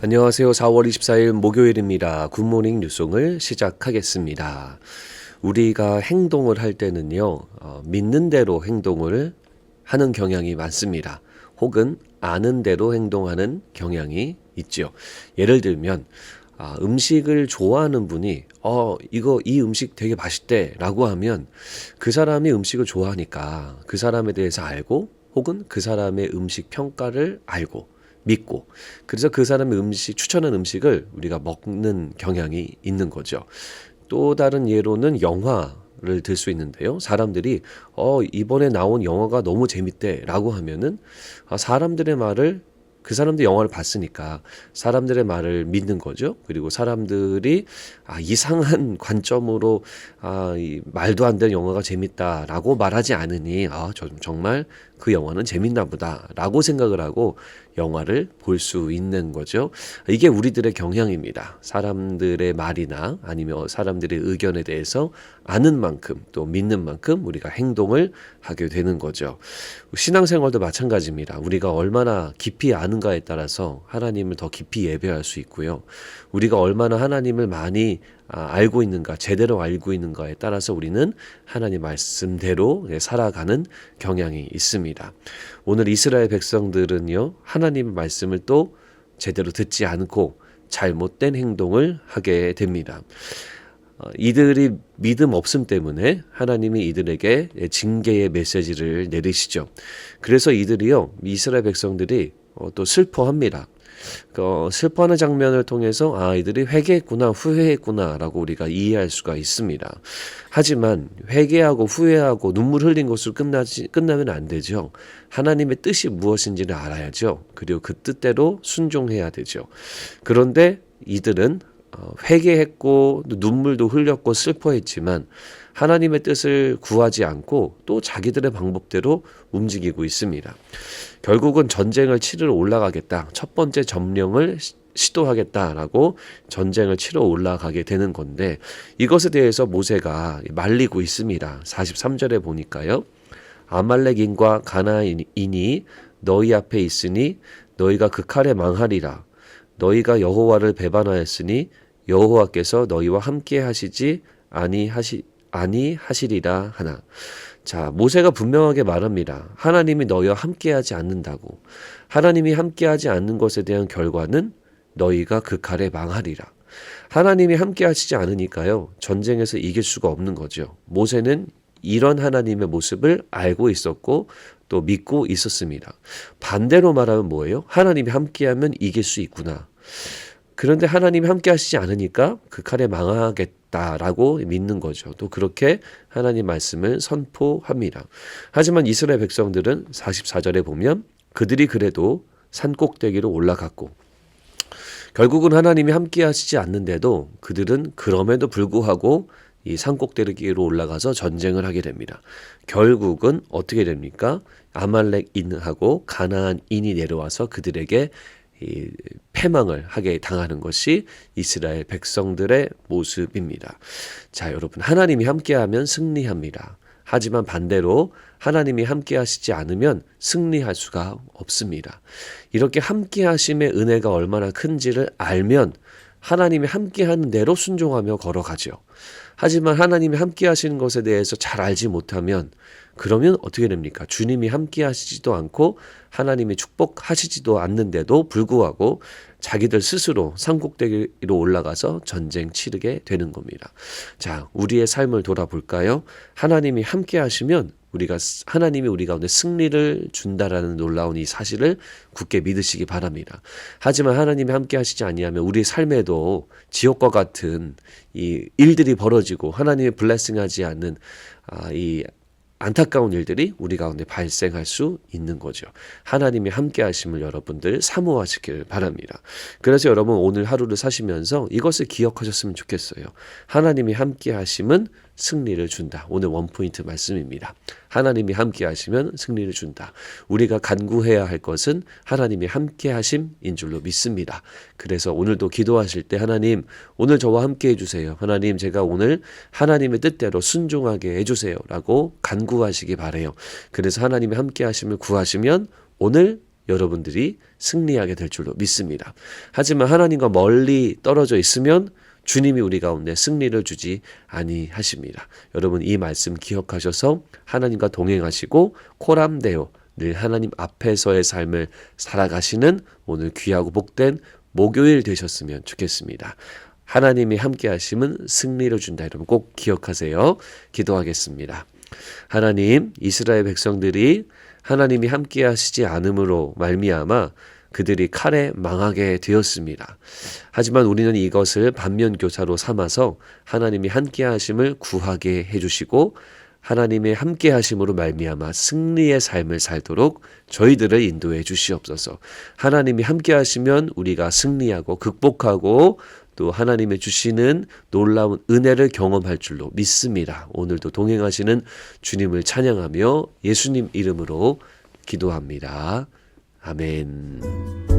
안녕하세요. 4월 24일 목요일입니다. 굿모닝 뉴송을 시작하겠습니다. 우리가 행동을 할 때는요, 믿는 대로 행동을 하는 경향이 많습니다. 혹은 아는 대로 행동하는 경향이 있죠. 예를 들면, 음식을 좋아하는 분이, 이 음식 되게 맛있대 라고 하면 그 사람이 음식을 좋아하니까 그 사람에 대해서 알고 혹은 그 사람의 음식 평가를 알고 믿고 그래서 그 사람의 추천한 음식을 우리가 먹는 경향이 있는 거죠. 또 다른 예로는 영화를 들 수 있는데요. 사람들이 이번에 나온 영화가 너무 재밌대 라고 하면은 사람들의 말을 그 사람들이 영화를 봤으니까 사람들의 말을 믿는 거죠. 그리고 사람들이 이상한 관점으로 이 말도 안 되는 영화가 재밌다라고 말하지 않으니 정말 그 영화는 재밌나 보다라고 생각을 하고 영화를 볼 수 있는 거죠. 이게 우리들의 경향입니다. 사람들의 말이나 아니면 사람들의 의견에 대해서 아는 만큼 또 믿는 만큼 우리가 행동을 하게 되는 거죠. 신앙생활도 마찬가지입니다. 우리가 얼마나 깊이 아는가에 따라서 하나님을 더 깊이 예배할 수 있고요. 우리가 얼마나 하나님을 많이 알고 있는가, 제대로 알고 있는가에 따라서 우리는 하나님 말씀대로 살아가는 경향이 있습니다. 오늘 이스라엘 백성들은요, 하나님의 말씀을 또 제대로 듣지 않고 잘못된 행동을 하게 됩니다. 이들이 믿음 없음 때문에 하나님이 이들에게 징계의 메시지를 내리시죠. 그래서 이들이요, 이스라엘 백성들이 또 슬퍼합니다. 슬퍼하는 장면을 통해서 이들이 회개했구나, 후회했구나라고 우리가 이해할 수가 있습니다. 하지만 회개하고 후회하고 눈물 흘린 것으로 끝나면 안 되죠. 하나님의 뜻이 무엇인지를 알아야죠. 그리고 그 뜻대로 순종해야 되죠. 그런데 이들은 회개했고 눈물도 흘렸고 슬퍼했지만 하나님의 뜻을 구하지 않고 또 자기들의 방법대로 움직이고 있습니다. 결국은 전쟁을 치르러 올라가겠다. 첫 번째 점령을 시도하겠다라고 전쟁을 치러 올라가게 되는 건데 이것에 대해서 모세가 말리고 있습니다. 43절에 보니까요. 아말렉인과 가나안인이 너희 앞에 있으니 너희가 그 칼에 망하리라. 너희가 여호와를 배반하였으니 여호와께서 너희와 함께 하시지 아니하시리라 하나. 자, 모세가 분명하게 말합니다. 하나님이 너희와 함께하지 않는다고. 하나님이 함께하지 않는 것에 대한 결과는 너희가 그 칼에 망하리라. 하나님이 함께하시지 않으니까요. 전쟁에서 이길 수가 없는 거죠. 모세는 이런 하나님의 모습을 알고 있었고 또 믿고 있었습니다. 반대로 말하면 뭐예요? 하나님이 함께하면 이길 수 있구나. 그런데 하나님이 함께 하시지 않으니까 그 칼에 망하겠다라고 믿는 거죠. 또 그렇게 하나님 말씀을 선포합니다. 하지만 이스라엘 백성들은 44절에 보면 그들이 그래도 산 꼭대기로 올라갔고 결국은 하나님이 함께 하시지 않는데도 그들은 그럼에도 불구하고 이 산 꼭대기로 올라가서 전쟁을 하게 됩니다. 결국은 어떻게 됩니까? 아말렉인하고 가나안인이 내려와서 그들에게 이 패망을 하게 당하는 것이 이스라엘 백성들의 모습입니다. 자, 여러분, 하나님이 함께하면 승리합니다. 하지만 반대로 하나님이 함께 하시지 않으면 승리할 수가 없습니다. 이렇게 함께 하심의 은혜가 얼마나 큰지를 알면 하나님이 함께 하는 대로 순종하며 걸어가죠. 하지만 하나님이 함께 하시는 것에 대해서 잘 알지 못하면 그러면 어떻게 됩니까? 주님이 함께 하시지도 않고 하나님이 축복하시지도 않는데도 불구하고 자기들 스스로 산꼭대기로 올라가서 전쟁 치르게 되는 겁니다. 자, 우리의 삶을 돌아볼까요? 하나님이 함께 하시면 하나님이 우리 가운데 승리를 준다라는 놀라운 이 사실을 굳게 믿으시기 바랍니다. 하지만 하나님이 함께 하시지 아니하면 우리 삶에도 지옥과 같은 이 일들이 벌어지고 하나님의 블레싱하지 않는 이 안타까운 일들이 우리 가운데 발생할 수 있는 거죠. 하나님이 함께 하심을 여러분들 사모하시길 바랍니다. 그래서 여러분 오늘 하루를 사시면서 이것을 기억하셨으면 좋겠어요. 하나님이 함께 하심은 승리를 준다. 오늘 원포인트 말씀입니다. 하나님이 함께 하시면 승리를 준다. 우리가 간구해야 할 것은 하나님이 함께 하심인 줄로 믿습니다. 그래서 오늘도 기도하실 때 하나님 오늘 저와 함께 해주세요. 하나님 제가 오늘 하나님의 뜻대로 순종하게 해주세요 라고 간구하시기 바라요. 그래서 하나님이 함께 하심을 구하시면 오늘 여러분들이 승리하게 될 줄로 믿습니다. 하지만 하나님과 멀리 떨어져 있으면 주님이 우리 가운데 승리를 주지 아니하십니다. 여러분 이 말씀 기억하셔서 하나님과 동행하시고 코람데오 늘 하나님 앞에서의 삶을 살아가시는 오늘 귀하고 복된 목요일 되셨으면 좋겠습니다. 하나님이 함께 하심은 승리를 준다. 여러분 꼭 기억하세요. 기도하겠습니다. 하나님, 이스라엘 백성들이 하나님이 함께 하시지 않음으로 말미암아 그들이 칼에 망하게 되었습니다. 하지만 우리는 이것을 반면교사로 삼아서 하나님이 함께 하심을 구하게 해주시고 하나님의 함께 하심으로 말미암아 승리의 삶을 살도록 저희들을 인도해 주시옵소서. 하나님이 함께 하시면 우리가 승리하고 극복하고 또 하나님의 주시는 놀라운 은혜를 경험할 줄로 믿습니다. 오늘도 동행하시는 주님을 찬양하며 예수님 이름으로 기도합니다. 아멘.